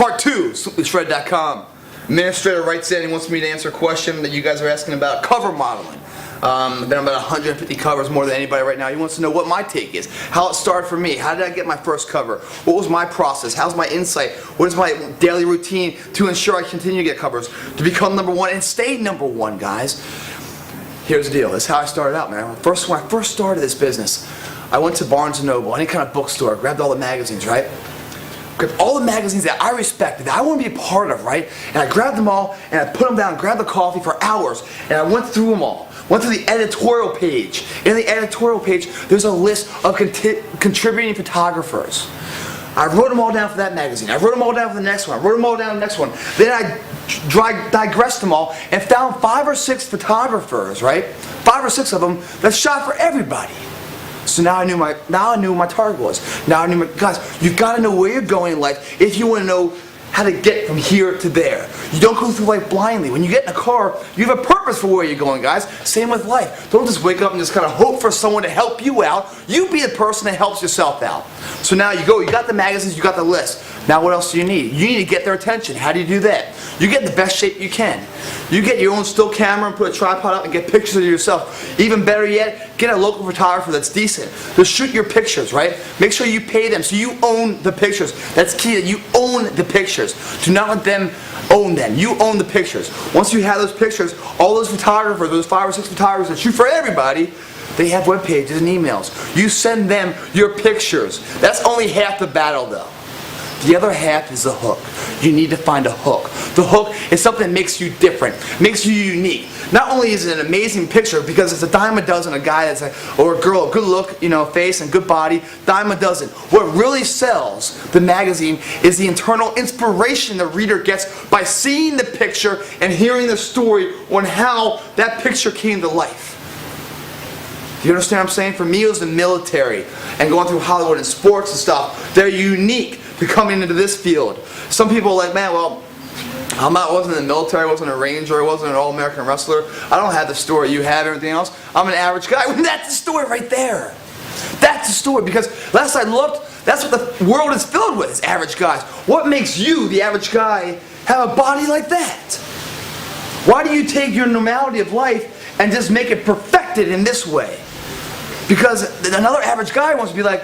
Part 2, SimplyShredded.com. Administrator writes in and wants me to answer a question that you guys are asking about cover modeling. I've done about 150 covers, more than anybody right now. He wants to know what my take is, how it started for me, how did I get my first cover, what was my process, how's my insight, what is my daily routine to ensure I continue to get covers, to become #1 and stay #1, guys. Here's the deal, this is how I started out, man. When I first started this business, I went to Barnes & Noble, any kind of bookstore, grabbed all the magazines, right? Grabbed all the magazines that I respected, that I want to be a part of, right? And I grabbed them all, and I put them down, grabbed the coffee for hours, and I went through them all. Went to the editorial page. In the editorial page, there's a list of contributing photographers. I wrote them all down for that magazine. I wrote them all down for the next one. I wrote them all down for the next one. Then I digressed them all and found 5 or 6 photographers, right? 5 or 6 of them that shot for everybody. So now I knew what my target was. Now I knew guys, you've got to know where you're going in life if you want to know how to get from here to there. You don't go through life blindly. When you get in a car, you have a purpose for where you're going, guys. Same with life. Don't just wake up and just kind of hope for someone to help you out. You be the person that helps yourself out. So now you go, you got the magazines, you got the list. Now what else do you need? You need to get their attention. How do you do that? You get in the best shape you can. You get your own still camera and put a tripod up and get pictures of yourself. Even better yet, get a local photographer that's decent to shoot your pictures, right? Make sure you pay them so you own the pictures. That's key, that you own the pictures. Do not let them own them. You own the pictures. Once you have those pictures, all those photographers, those 5 or 6 photographers that shoot for everybody, they have web pages and emails. You send them your pictures. That's only half the battle though. The other half is the hook. You need to find a hook. The hook is something that makes you different, makes you unique. Not only is it an amazing picture because it's a dime a dozen, a guy that's or a girl, good look, face and good body, dime a dozen. What really sells the magazine is the internal inspiration the reader gets by seeing the picture and hearing the story on how that picture came to life. Do you understand what I'm saying? For me, it was the military and going through Hollywood and sports and stuff. They're unique to coming into this field. Some people are like, man, well, I wasn't in the military, I wasn't a Ranger, I wasn't an All-American wrestler. I don't have the story you have, everything else. I'm an average guy. Well, that's the story right there. That's the story, because last I looked, that's what the world is filled with, is average guys. What makes you, the average guy, have a body like that? Why do you take your normality of life and just make it perfected in this way? Because another average guy wants to be like,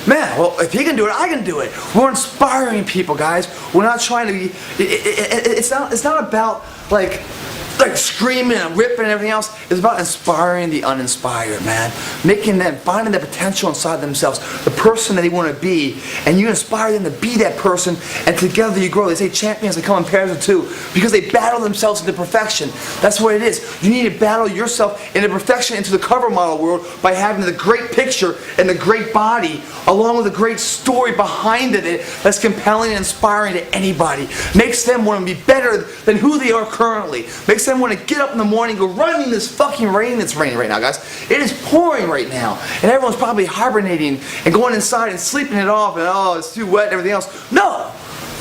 man, well, if he can do it, I can do it. We're inspiring people, guys. We're not trying to be. It's not about like screaming and ripping and everything else. It's about inspiring the uninspired, man. Making them, finding the potential inside themselves, the person that they want to be, and you inspire them to be that person, and together you grow. They say champions, they come in pairs of 2 because they battle themselves into perfection. That's what it is. You need to battle yourself into perfection, into the cover model world, by having the great picture and the great body, along with a great story behind it that's compelling and inspiring to anybody. Makes them want to be better than who they are currently. Makes them want to get up in the morning and go run in this fucking rain. It's raining right now, guys. It is pouring right now. And everyone's probably hibernating and going inside and sleeping it off and oh, it's too wet and everything else. No!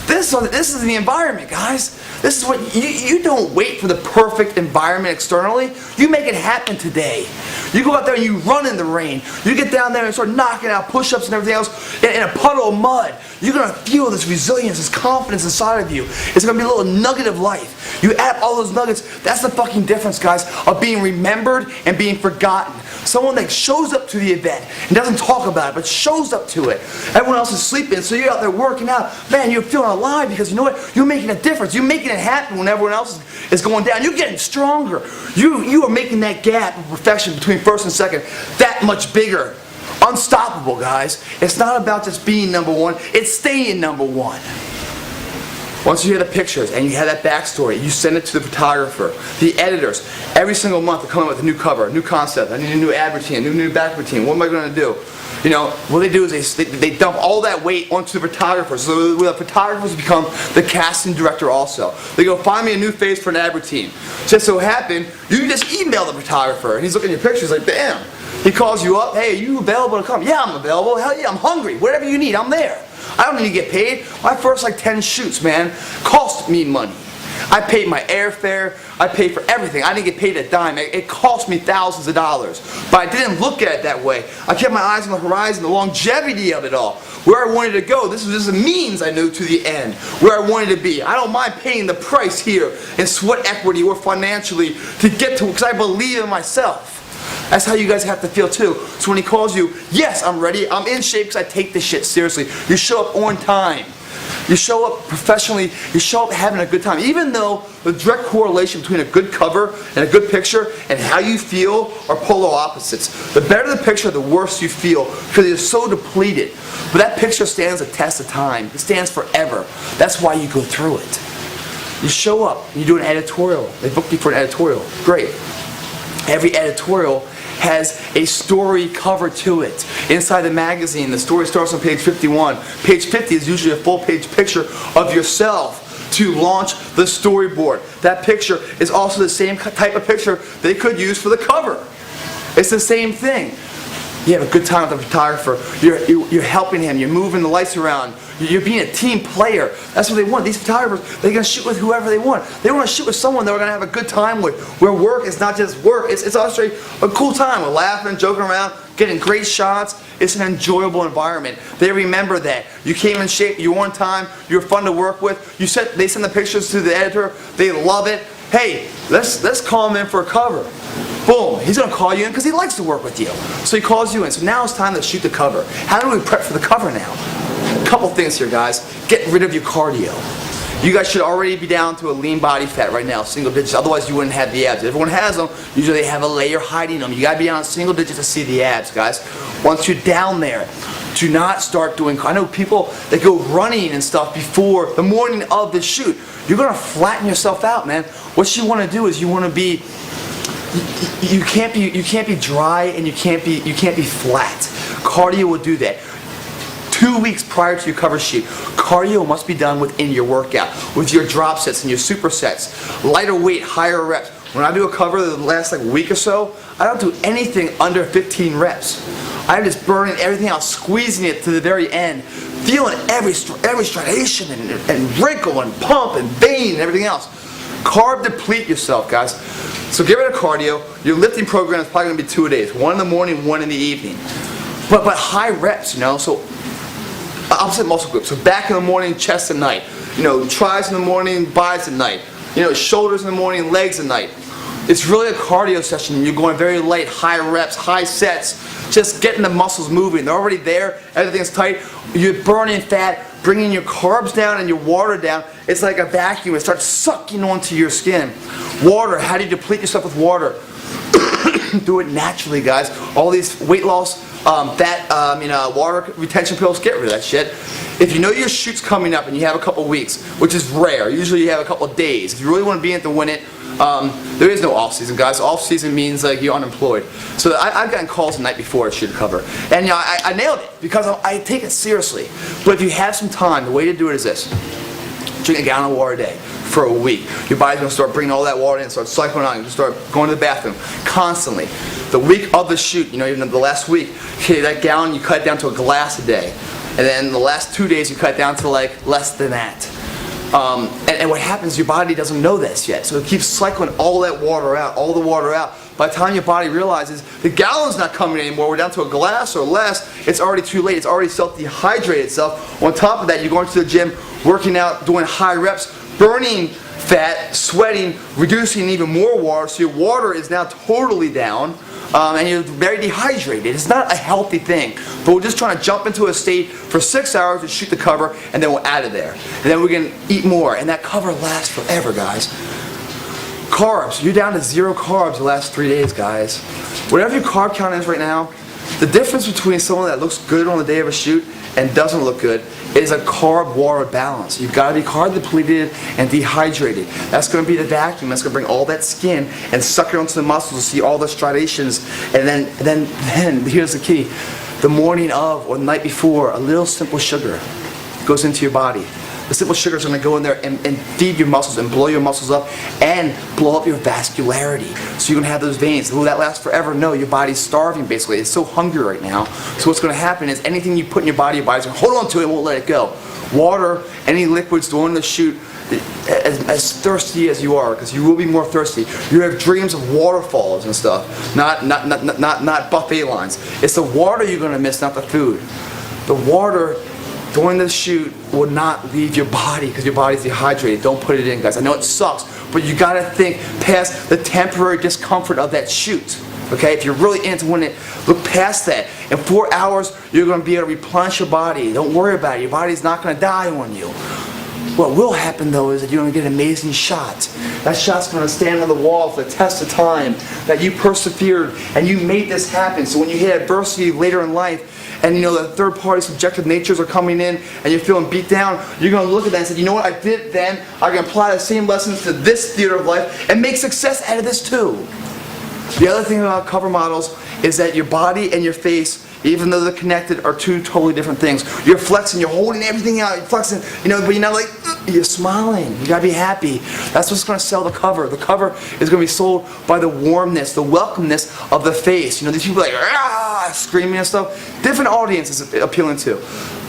This is the environment, guys. This is what you don't wait for the perfect environment externally. You make it happen today. You go out there and you run in the rain. You get down there and start knocking out push-ups and everything else in a puddle of mud. You're going to feel this resilience, this confidence inside of you. It's going to be a little nugget of life. You add all those nuggets. That's the fucking difference, guys, of being remembered and being forgotten. Someone that shows up to the event and doesn't talk about it, but shows up to it. Everyone else is sleeping, so you're out there working out. Man, you're feeling alive because you know what? You're making a difference. You're making it happen when everyone else is going down. You're getting stronger. You are making that gap of perfection between first and second that much bigger. Unstoppable, guys. It's not about just being #1. It's staying #1. Once you hear the pictures and you have that backstory, you send it to the photographer, the editors. Every single month they're coming with a new cover, a new concept. I need a new ad routine, a new back routine. What am I going to do? What they do is they dump all that weight onto the photographers. So the photographers become the casting director also. They go, find me a new face for an ad routine. Just so happen, you can just email the photographer and he's looking at your pictures like, damn. He calls you up, hey, are you available to come? Yeah, I'm available. Hell yeah, I'm hungry. Whatever you need, I'm there. I don't need to get paid. My first 10 shoots, man, cost me money. I paid my airfare, I paid for everything. I didn't get paid a dime. It cost me thousands of dollars. But I didn't look at it that way. I kept my eyes on the horizon, the longevity of it all. Where I wanted to go. This was just a means I knew to the end. Where I wanted to be. I don't mind paying the price here in sweat equity or financially to get to it because I believe in myself. That's how you guys have to feel too. So when he calls you, yes, I'm ready, I'm in shape because I take this shit seriously. You show up on time. You show up professionally, you show up having a good time. Even though the direct correlation between a good cover and a good picture and how you feel are polar opposites. The better the picture, the worse you feel because you're so depleted. But that picture stands the test of time. It stands forever. That's why you go through it. You show up, you do an editorial. They booked you for an editorial. Great. Every editorial has a story cover to it. Inside the magazine, the story starts on page 51. Page 50 is usually a full-page picture of yourself to launch the storyboard. That picture is also the same type of picture they could use for the cover. It's the same thing. You have a good time with the photographer. You're helping him. You're moving the lights around. You're being a team player. That's what they want. These photographers, they're going to shoot with whoever they want. They want to shoot with someone they're going to have a good time with. Where work is not just work. It's actually a cool time. We're laughing, joking around, getting great shots. It's an enjoyable environment. They remember that. You came in shape. You were on time. You were fun to work with. They send the pictures to the editor. They love it. Hey, let's call him in for a cover. Boom, he's going to call you in because he likes to work with you. So he calls you in. So now it's time to shoot the cover. How do we prep for the cover now? A couple things here, guys. Get rid of your cardio. You guys should already be down to a lean body fat right now, single digits. Otherwise, you wouldn't have the abs. Everyone has them. Usually they have a layer hiding them. You got to be down single digits to see the abs, guys. Once you're down there, do not start doing. I know people that go running and stuff before the morning of the shoot. You're going to flatten yourself out, man. What you want to do is you want to be. You can't be dry and you can't be flat. Cardio will do that. 2 weeks prior to your cover shoot, cardio must be done within your workout, with your drop sets and your supersets. Lighter weight, higher reps. When I do a cover the last week or so, I don't do anything under 15 reps. I'm just burning everything out, squeezing it to the very end, feeling every striation and wrinkle and pump and vein and everything else. Carb deplete yourself, guys. So get rid of cardio. Your lifting program is probably going to be 2 a day. One in the morning, one in the evening. But high reps, you know. So opposite muscle groups. So back in the morning, chest at night. You know, tris in the morning, bis at night. You know, shoulders in the morning, legs at night. It's really a cardio session. You're going very light, high reps, high sets. Just getting the muscles moving. They're already there. Everything's tight. You're burning fat, bringing your carbs down and your water down. It's like a vacuum. It starts sucking onto your skin. Water. How do you deplete yourself with water? Do it naturally, guys. All these weight loss, water retention pills, get rid of that shit. If you know your shoot's coming up and you have a couple weeks, which is rare, usually you have a couple of days. If you really want to be in it to win it, there is no off season, guys. Off season means like you're unemployed. So I've gotten calls the night before a shoot cover, and you know, I nailed it because I take it seriously. But if you have some time, the way to do it is this: drink a gallon of water a day for a week. Your body's going to start bringing all that water in, start cycling on, you start going to the bathroom constantly. The week of the shoot, you know, even the last week, okay, that gallon you cut it down to a glass a day. And then the last 2 days you cut it down to like less than that. And what happens, your body doesn't know this yet. So it keeps cycling all that water out, all the water out. By the time your body realizes the gallon's not coming anymore, we're down to a glass or less, it's already too late. It's already self-dehydrated itself. On top of that, you're going to the gym, working out, doing high reps, burning fat, sweating, reducing even more water. So your water is now totally down. And you're very dehydrated. It's not a healthy thing. But we're just trying to jump into a state for 6 hours to shoot the cover, and then we're out of there. And then we're going to eat more. And that cover lasts forever, guys. Carbs. You're down to 0 carbs the last 3 days, guys. Whatever your carb count is right now, the difference between someone that looks good on the day of a shoot and doesn't look good is a carb-water balance. You've got to be carb depleted and dehydrated. That's going to be the vacuum. That's going to bring all that skin and suck it onto the muscles to see all the striations. And then here's the key: the morning of or the night before, a little simple sugar goes into your body. The simple sugar is going to go in there and feed your muscles and blow your muscles up and blow up your vascularity. So you're going to have those veins. Will that last forever? No, your body's starving basically. It's so hungry right now. So what's going to happen is anything you put in your body's going to hold on to it and won't let it go. Water, any liquids during the shoot, as thirsty as you are, because you will be more thirsty. You have dreams of waterfalls and stuff, not buffet lines. It's the water you're going to miss, not the food. The water during the shoot will not leave your body because your body's dehydrated. Don't put it in, guys. I know it sucks, but you got to think past the temporary discomfort of that shoot. Okay, if you're really into winning, look past that. In 4 hours, you're going to be able to replenish your body. Don't worry about it. Your body's not going to die on you. What will happen though is that you're going to get an amazing shot. That shot's going to stand on the wall for the test of time, that you persevered and you made this happen. So when you hit adversity later in life, and you know the third party subjective natures are coming in and you're feeling beat down, you're going to look at that and say, you know what, I did it then, I can apply the same lessons to this theater of life and make success out of this too. The other thing about cover models is that your body and your face, even though they're connected, are two totally different things. You're flexing, you're holding everything out, you're flexing, you know, but you're not like, you're smiling. You gotta be happy. That's what's gonna sell the cover. The cover is gonna be sold by the warmness, the welcomeness of the face. You know, these people like, ah, screaming and stuff. Different audiences appealing to.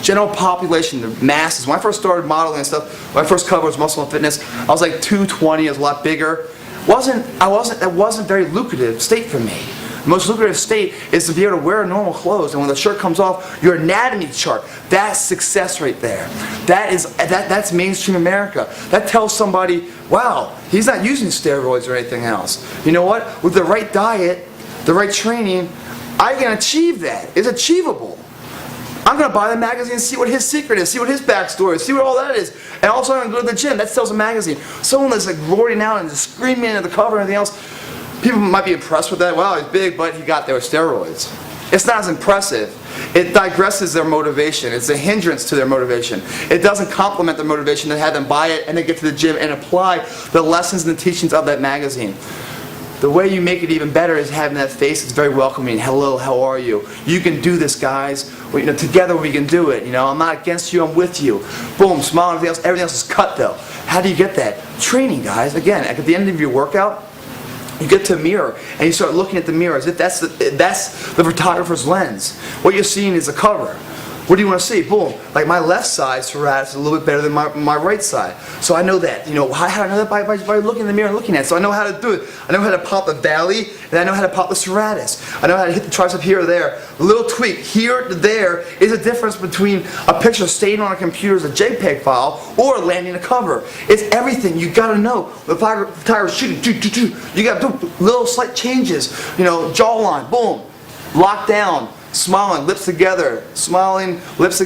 General population, the masses. When I first started modeling and stuff, my first cover was Muscle and Fitness. I was like 220, I was a lot bigger. That wasn't very lucrative state for me. The most lucrative state is to be able to wear normal clothes, and when the shirt comes off, your anatomy chart. That's success right there. That's mainstream America. That tells somebody, wow, he's not using steroids or anything else. You know what? With the right diet, the right training, I can achieve that. It's achievable. I'm going to buy the magazine and see what his secret is, see what his backstory is, see what all that is. And also I'm going to go to the gym. That sells a magazine. Someone that's like roaring out and just screaming at the cover and everything else, people might be impressed with that. Wow, he's big, but he got there with steroids. It's not as impressive. It digresses their motivation. It's a hindrance to their motivation. It doesn't complement their motivation to have them buy it and then get to the gym and apply the lessons and the teachings of that magazine. The way you make it even better is having that face that's very welcoming. Hello, how are you? You can do this, guys. You know, together we can do it. You know, I'm not against you, I'm with you. Boom, smile, everything else is cut though. How do you get that? Training, guys. Again, at the end of your workout, you get to a mirror and you start looking at the mirror as if that's the photographer's lens. What you're seeing is a cover. What do you want to see? Boom. Like my left side serratus is a little bit better than my right side. So I know that. You know, how do I know that? By looking in the mirror and looking at it. So I know how to do it. I know how to pop the valley, and I know how to pop the serratus. I know how to hit the tricep here or there. A little tweak here to there is a difference between a picture staying on a computer as a JPEG file or landing a cover. It's everything. You got to know. The photographer's shooting. You got to do little slight changes. You know, jawline. Boom. Lock down. Smiling, lips together, smiling, lips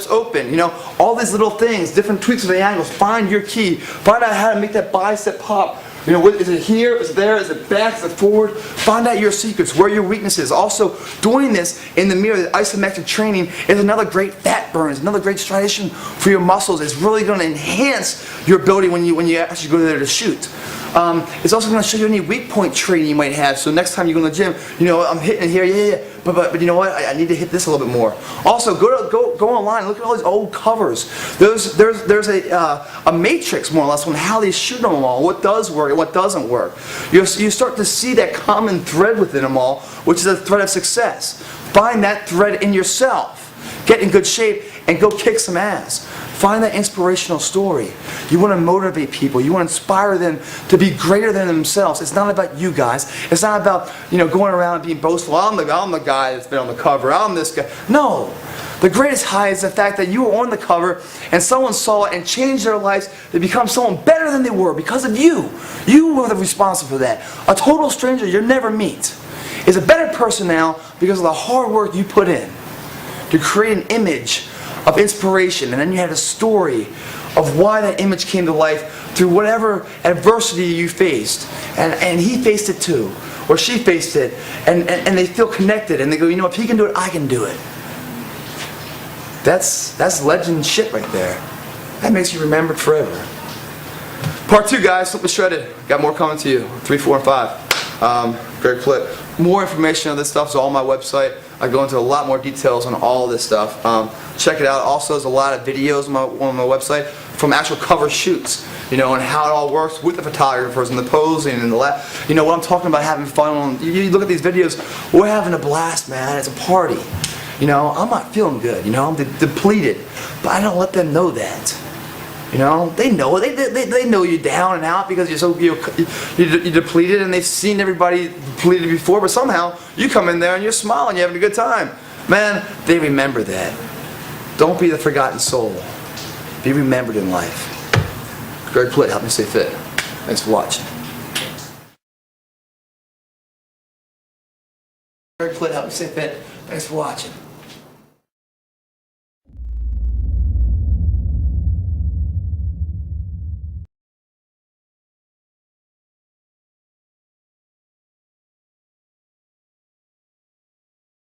open. You know, all these little things, different tweaks of the angles. Find your key. Find out how to make that bicep pop. You know, is it here? Is it there? Is it back? Is it forward? Find out your secrets, where your weaknesses. Also, doing this in the mirror, the isometric training, is another great fat burn. It's another great striation for your muscles. It's really going to enhance your ability when you actually go there to shoot. It's also going to show you any weak point training you might have. So next time you go to the gym, you know, I'm hitting it here, yeah. But you know what? I need to hit this a little bit more. Also, go online and look at all these old covers. There's a matrix more or less on how they shoot them all, what does work and what doesn't work. You start to see that common thread within them all, which is a thread of success. Find that thread in yourself. Get in good shape and go kick some ass. Find that inspirational story. You want to motivate people. You want to inspire them to be greater than themselves. It's not about you guys. It's not about, you know, going around and being boastful. I'm the guy that's been on the cover. I'm this guy. No. The greatest high is the fact that you were on the cover and someone saw it and changed their lives to become someone better than they were because of you. You were the responsible for that. A total stranger you'll never meet is a better person now because of the hard work you put in to create an image of inspiration, and then you had a story of why that image came to life through whatever adversity you faced, and he faced it too, or she faced it, and they feel connected, and they go, you know, if he can do it, I can do it. That's legend shit right there. That makes you remembered forever. Part 2, guys. SimplyShredded. Got more coming to you. 3, 4, and 5. Greg Plitt. More information on this stuff is all on my website. I go into a lot more details on all this stuff. Check it out. Also, there's a lot of videos on my website from actual cover shoots, you know, and how it all works with the photographers and the posing and you know, what I'm talking about, having fun. You look at these videos, we're having a blast, man. It's a party. You know, I'm not feeling good. You know, I'm depleted. But I don't let them know that. You know, they know it. They know you're down and out because you're depleted, and they've seen everybody depleted before. But somehow you come in there and you're smiling, you're having a good time. Man, they remember that. Don't be the forgotten soul. Be remembered in life. Greg Plitt, help me stay fit. Thanks for watching. Greg Plitt, help me stay fit. Thanks for watching.